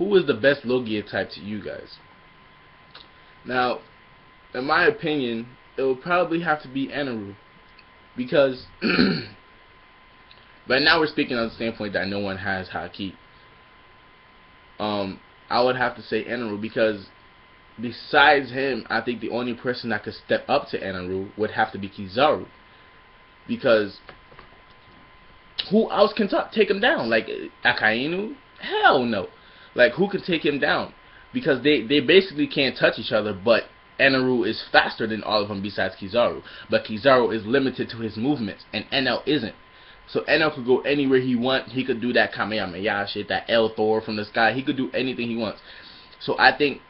who is the best Logia type to you guys? Now, in my opinion, it would probably have to be Entro, because right now we're speaking on the standpoint that no one has hotkey. I would have to say Entro, because besides him, I think the only person that could step up to Entro would have to be Kizaru, because who else can take him down? Like Akainu? Hell no. Like, who can take him down? Because they basically can't touch each other, but Entro is faster than all of them besides Kizaru. But Kizaru is limited to his movements, and Entro isn't. So Entro could go anywhere he wants. He could do that Kamehameha shit, that El Thor from the sky. He could do anything he wants. So I think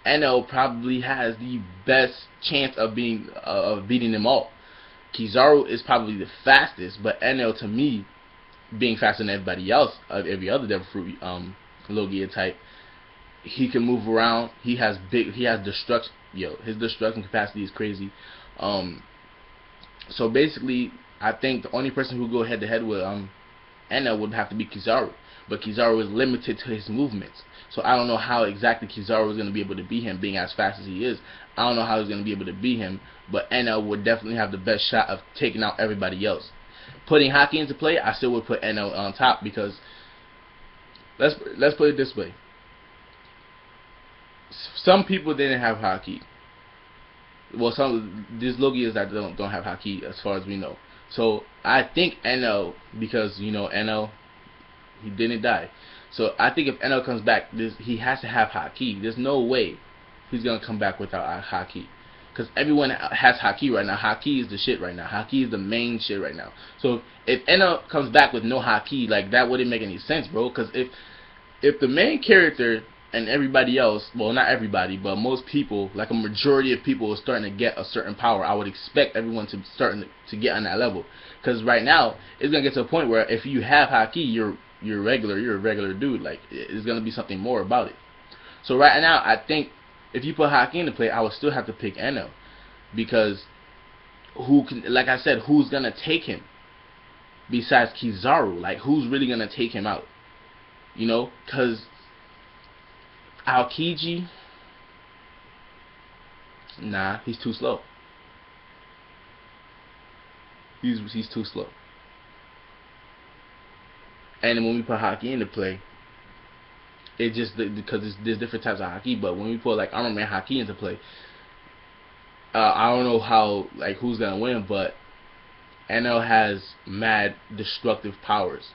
Entro probably has the best chance of beating them all. Kizaru is probably the fastest, but Entro, to me, being faster than everybody else, every other Devil Fruit Logia type, he can move around. He has destruction. His destruction capacity is crazy. So basically, I think the only person who would go head to head with Entro would have to be Kizaru, but Kizaru is limited to his movements. So I don't know how exactly Kizaru is going to be able to beat him, being as fast as he is. I don't know how he's going to be able to beat him, but Entro would definitely have the best shot of taking out everybody else. Putting hotkey into play, I still would put Entro on top, because let's put it this way. Some people didn't have hotkey. Well, these Logias that don't have hotkey, as far as we know. So I think Entro, because Entro, he didn't die. So I think if Entro comes back, he has to have hotkey. There's no way he's gonna come back without hotkey, because everyone has hotkey right now. Hotkey is the shit right now. Hotkey is the main shit right now. So if Entro comes back with no hotkey, like, that wouldn't make any sense, bro. Because if the main character and everybody else, well, not everybody, but most people, like a majority of people, are starting to get a certain power, I would expect everyone to start to get on that level. Because right now, it's gonna get to a point where if you have hotkey, you're a regular dude. Like, it's gonna be something more about it. So right now, I think if you put hotkey into play, I would still have to pick Entro, because like I said, who's gonna take him besides Kizaru? Like, who's really gonna take him out? Because Aokiji, nah, he's too slow. He's too slow. And then when we put hotkey into play, it just, because there's different types of hotkey. But when we put like Armor Man hotkey into play, I don't know how, like, who's gonna win, but Entro has mad destructive powers.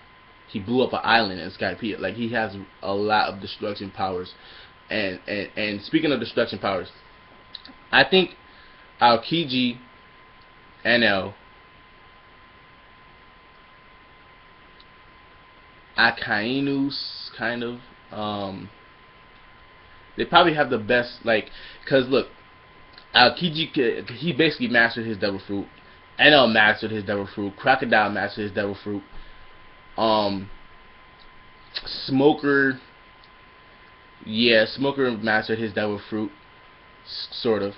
He blew up an island in Skypiea. Like, he has a lot of destruction powers. And speaking of destruction powers, I think Aokiji, Entro, Akainus, kind of, they probably have the best, like, because look, Aokiji, he basically mastered his Devil Fruit. Entro mastered his Devil Fruit. Crocodile mastered his Devil Fruit. Smoker, yeah, Smoker mastered his Devil Fruit, sort of.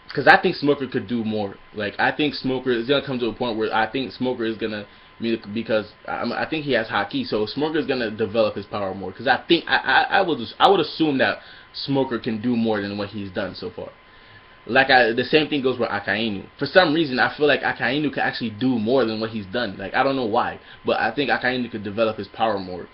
Because I think Smoker could do more. Like, I think Smoker is gonna come to a point where I think Smoker is gonna, because I think he has hotkey, so Smoker is gonna develop his power more. Because I think I would assume that Smoker can do more than what he's done so far. Like, the same thing goes with Akainu. For some reason, I feel like Akainu could actually do more than what he's done. Like, I don't know why, but I think Akainu could develop his power more.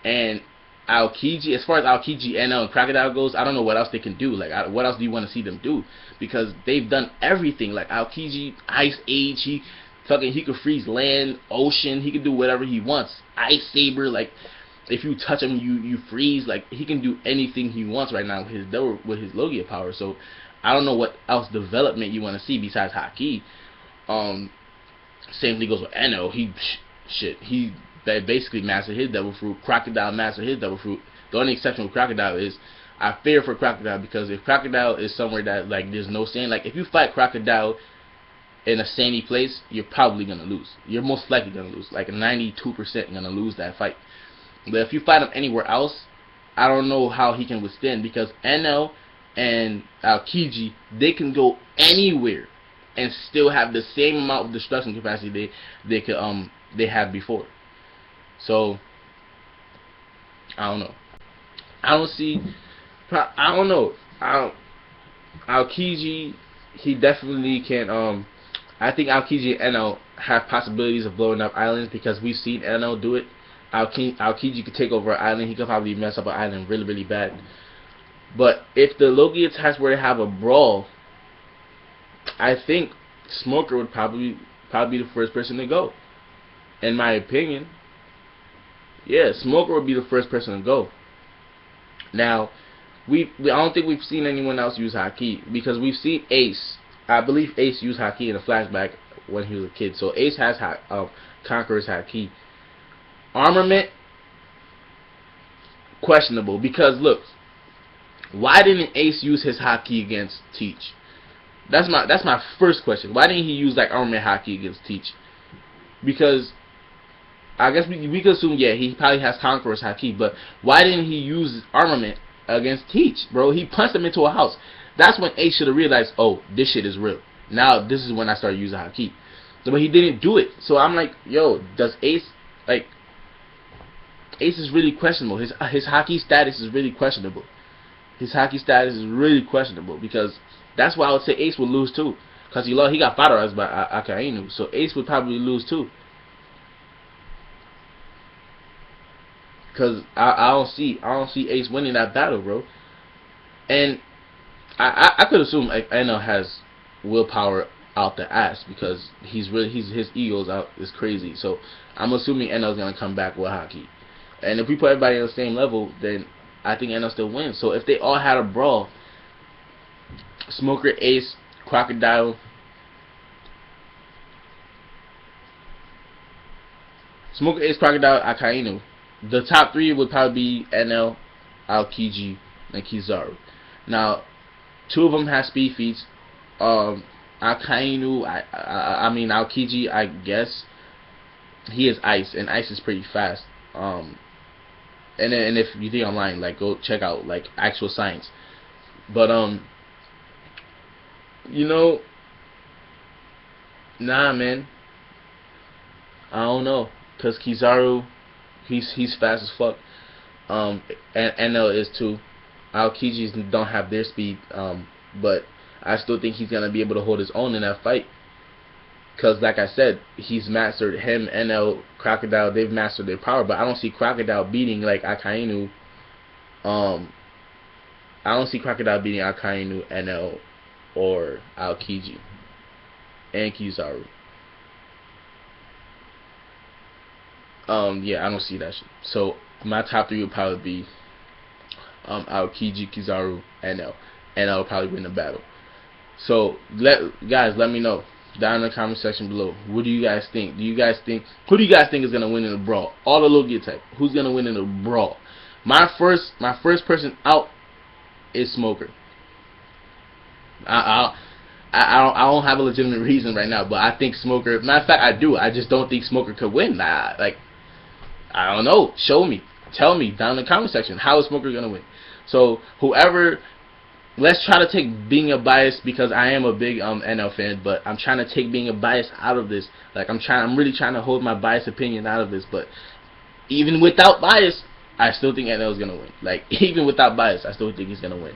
And Aokiji, as far as Aokiji, Entro, and Crocodile goes, I don't know what else they can do. Like, what else do you want to see them do? Because they've done everything. Like, Aokiji, Ice Age, he could freeze land, ocean, he could do whatever he wants. Ice Saber, like, if you touch him, you freeze. Like, he can do anything he wants right now with his Logia power. So I don't know what else development you want to see besides hotkey. Same thing goes with Entro. He basically mastered his Devil Fruit. Crocodile mastered his Devil Fruit. The only exception with Crocodile is I fear for Crocodile, because if Crocodile is somewhere that, like, there's no sand, like, if you fight Crocodile in a sandy place, you're probably gonna lose. You're most likely gonna lose. Like 92% gonna lose that fight. But if you fight him anywhere else, I don't know how he can withstand, because Entro and Aokiji, they can go anywhere and still have the same amount of destruction capacity they had before. So I don't know. I don't see. I don't know. Aokiji, he definitely can. I think Aokiji and Eno have possibilities of blowing up islands because we've seen Eno do it. Aokiji could take over an island. He could probably mess up an island really, really bad. But if the Logia types were to have a brawl, I think Smoker would probably be the first person to go. In my opinion, yeah, Smoker would be the first person to go. Now, I don't think we've seen anyone else use Haki because we've seen Ace. I believe Ace used Haki in a flashback when he was a kid. So Ace has Conqueror's Haki. Armament, questionable because look, why didn't Ace use his Haki against Teach? That's my first question. Why didn't he use like Armament Haki against Teach? Because I guess we could assume, yeah, he probably has Conqueror's Haki, but why didn't he use Armament against Teach, bro? He punched him into a house. That's when Ace should have realized, oh, this shit is real. Now this is when I started using Haki. So, but he didn't do it. So I'm like, yo, does Ace, like, Ace is really questionable. His Haki status is really questionable. His Haki status is really questionable because that's why I would say Ace would lose too. Because he got fighterized by Akainu. So Ace would probably lose too. Because I don't see Ace winning that battle, bro. And I could assume like Eno has willpower out the ass because his ego's out is crazy. So I'm assuming Eno's gonna come back with Haki. And if we put everybody on the same level, then I think Eno still wins. So if they all had a brawl, Smoker, Ace, Crocodile, Akainu, the top three would probably be Eno, Aokiji, and Kizaru. Now, two of them have speed feats. Akainu, I mean Aokiji, I guess he is ice, and ice is pretty fast. And if you think I'm lying, like go check out like actual science. But you know, nah, man, I don't know, cause Kizaru, he's fast as fuck. And Eno is too. Aokijis don't have their speed, but I still think he's gonna be able to hold his own in that fight. Cause like I said, he's mastered him, Eno, Crocodile. They've mastered their power, but I don't see Crocodile beating like Akainu. I don't see Crocodile beating Akainu, Eno, or Aokiji and Kizaru. Yeah, I don't see that shit. So my top three would probably be Aokiji, Kizaru, Eno. Eno will probably win the battle. So guys, let me know down in the comment section below. What do you guys think? Who do you guys think is gonna win in the brawl? All the Logia type. Who's gonna win in the brawl? My first person out is Smoker. I don't have a legitimate reason right now, but I think Smoker. Matter of fact, I do. I just don't think Smoker could win. I don't know. Show me. Tell me down in the comment section. How is Smoker gonna win? So whoever. Let's try to take being a bias, because I am a big NL fan, but I'm trying to take being a bias out of this. Like I'm really trying to hold my biased opinion out of this. But even without bias, I still think NL is gonna win. Like even without bias, I still think he's gonna win.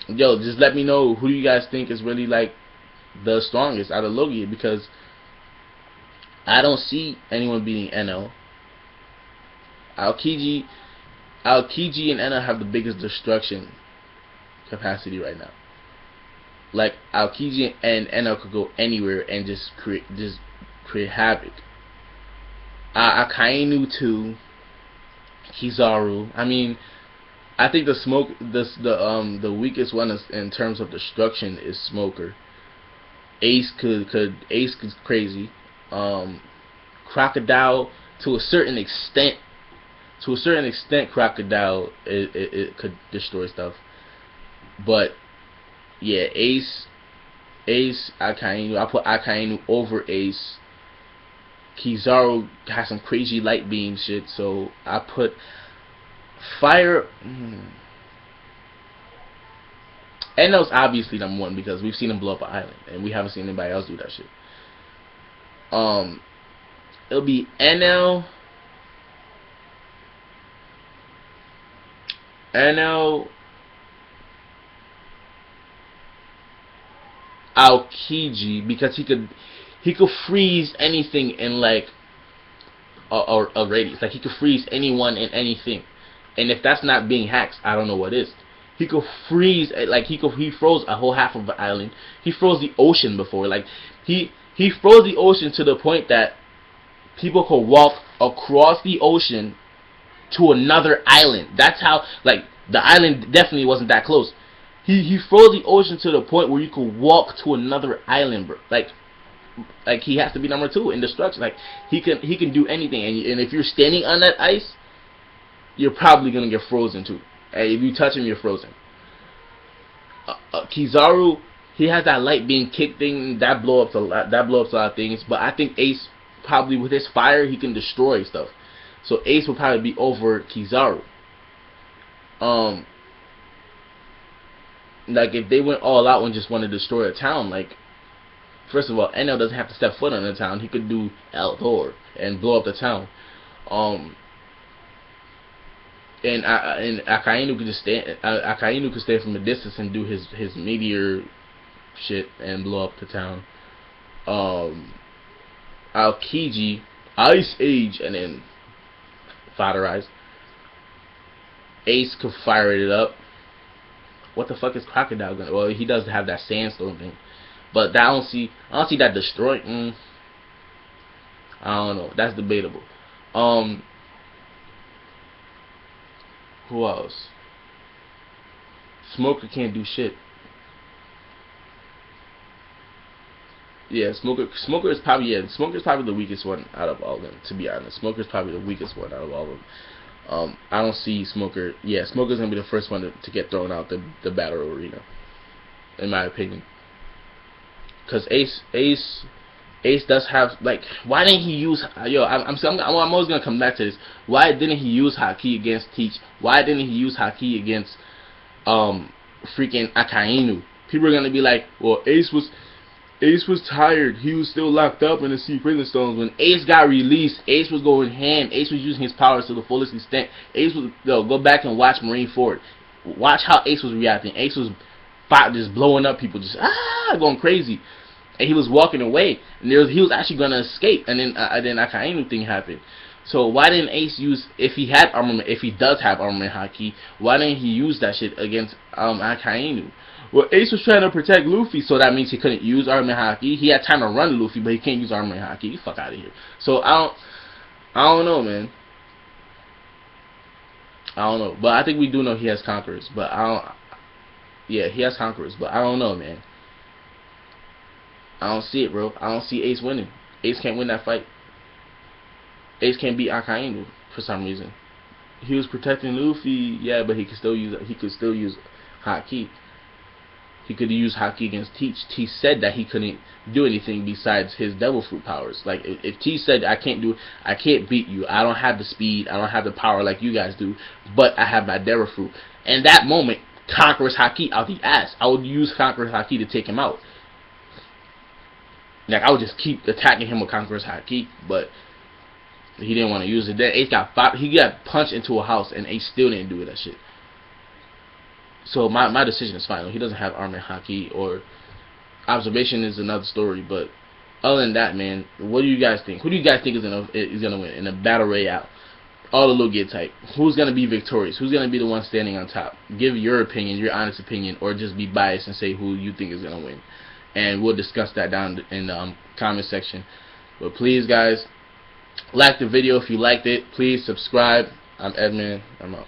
Yo, just let me know who you guys think is really like the strongest out of Logia, because I don't see anyone beating NL. Aokiji and Eno have the biggest destruction capacity right now. Like Aokiji and Eno could go anywhere and just create havoc. Akainu too. Kizaru. I mean, I think the weakest one is, in terms of destruction, is Smoker. Ace is crazy. Crocodile to a certain extent. Crocodile it could destroy stuff. But yeah, Ace, Akainu. I put Akainu over Ace. Kizaru has some crazy light beam shit, so I put Fire. Eno's obviously number one because we've seen him blow up an island, and we haven't seen anybody else do that shit. It'll be Eno. NL Aokiji, because he could freeze anything in like a radius. Like he could freeze anyone in anything, and if that's not being hacked, I don't know what is. He could freeze, like he froze a whole half of the island. He froze the ocean before. Like he froze the ocean to the point that people could walk across the ocean to another island. That's how, like, the island definitely wasn't that close. He froze the ocean to the point where you could walk to another island, bro. Like he has to be number 2 in destruction. Like he can do anything, and if you're standing on that ice, you're probably gonna get frozen too. Hey, if you touch him, you're frozen. Kizaru, he has that light being kicked thing that blow up a lot. That blow up a lot of things. But I think Ace, probably with his fire, he can destroy stuff. So Ace will probably be over Kizaru. Like if they went all out and just want to destroy a town, like, first of all, NL doesn't have to step foot on the town. He could do El Thor and blow up the town. And Akainu could just stand. Akainu could stand from a distance and do his meteor shit and blow up the town. Aokiji, Ice Age, and then Foderize. Ace could fire it up. What the fuck is Crocodile gonna? Well, he does have that sandstone thing, but I don't see that destroying. I don't know. That's debatable. Who else? Smoker can't do shit. Yeah, Smoker is probably the weakest one out of all of them, to be honest. Smoker is probably the weakest one out of all of them. I don't see Smoker. Yeah, Smoker's gonna be the first one to get thrown out the battle arena, in my opinion. Cause Ace does have, like, why didn't he use, I'm always gonna come back to this. Why didn't he use Haki against Teach? Why didn't he use Haki against freaking Akainu? People are gonna be like, well, Ace was tired. He was still locked up in the Sea Prison Stones. When Ace got released, Ace was going ham. Ace was using his powers to the fullest extent. Ace was, go back and watch Marineford. Watch how Ace was reacting. Ace was just blowing up people, just going crazy. And he was walking away, and he was actually gonna escape, and then Akainu thing happened. So why didn't Ace use, if he had armament, if he does have armament Haki, why didn't he use that shit against Akainu? Well, Ace was trying to protect Luffy, so that means he couldn't use armament Haki. He had time to run Luffy, but he can't use armament Haki. Get the fuck out of here. So I don't know, man. I don't know, but I think we do know he has Conquerors, but yeah, he has Conquerors, but I don't know, man. I don't see it, bro. I don't see Ace winning. Ace can't win that fight. Ace can't beat Akainu for some reason. He was protecting Luffy, yeah, but he could still use Haki. He could use Haki against Teach. Teach said that he couldn't do anything besides his Devil Fruit powers. Like if Teach said I can't beat you. I don't have the speed. I don't have the power like you guys do, but I have my Devil Fruit. And that moment, Conqueror's Haki out the ass. I would use Conqueror's Haki to take him out. Like I would just keep attacking him with Conqueror's Haki, but he didn't want to use it. Then Ace got punched into a house, and Ace still didn't do that shit. So my decision is final. He doesn't have armor Haki, or observation is another story. But other than that, man, what do you guys think? Who do you guys think is gonna win in a battle royale? All the Logia type. Who's gonna be victorious? Who's gonna be the one standing on top? Give your opinion, your honest opinion, or just be biased and say who you think is gonna win. And we'll discuss that down in the comment section. But please, guys, like the video if you liked it. Please subscribe. I'm Edmund. I'm out.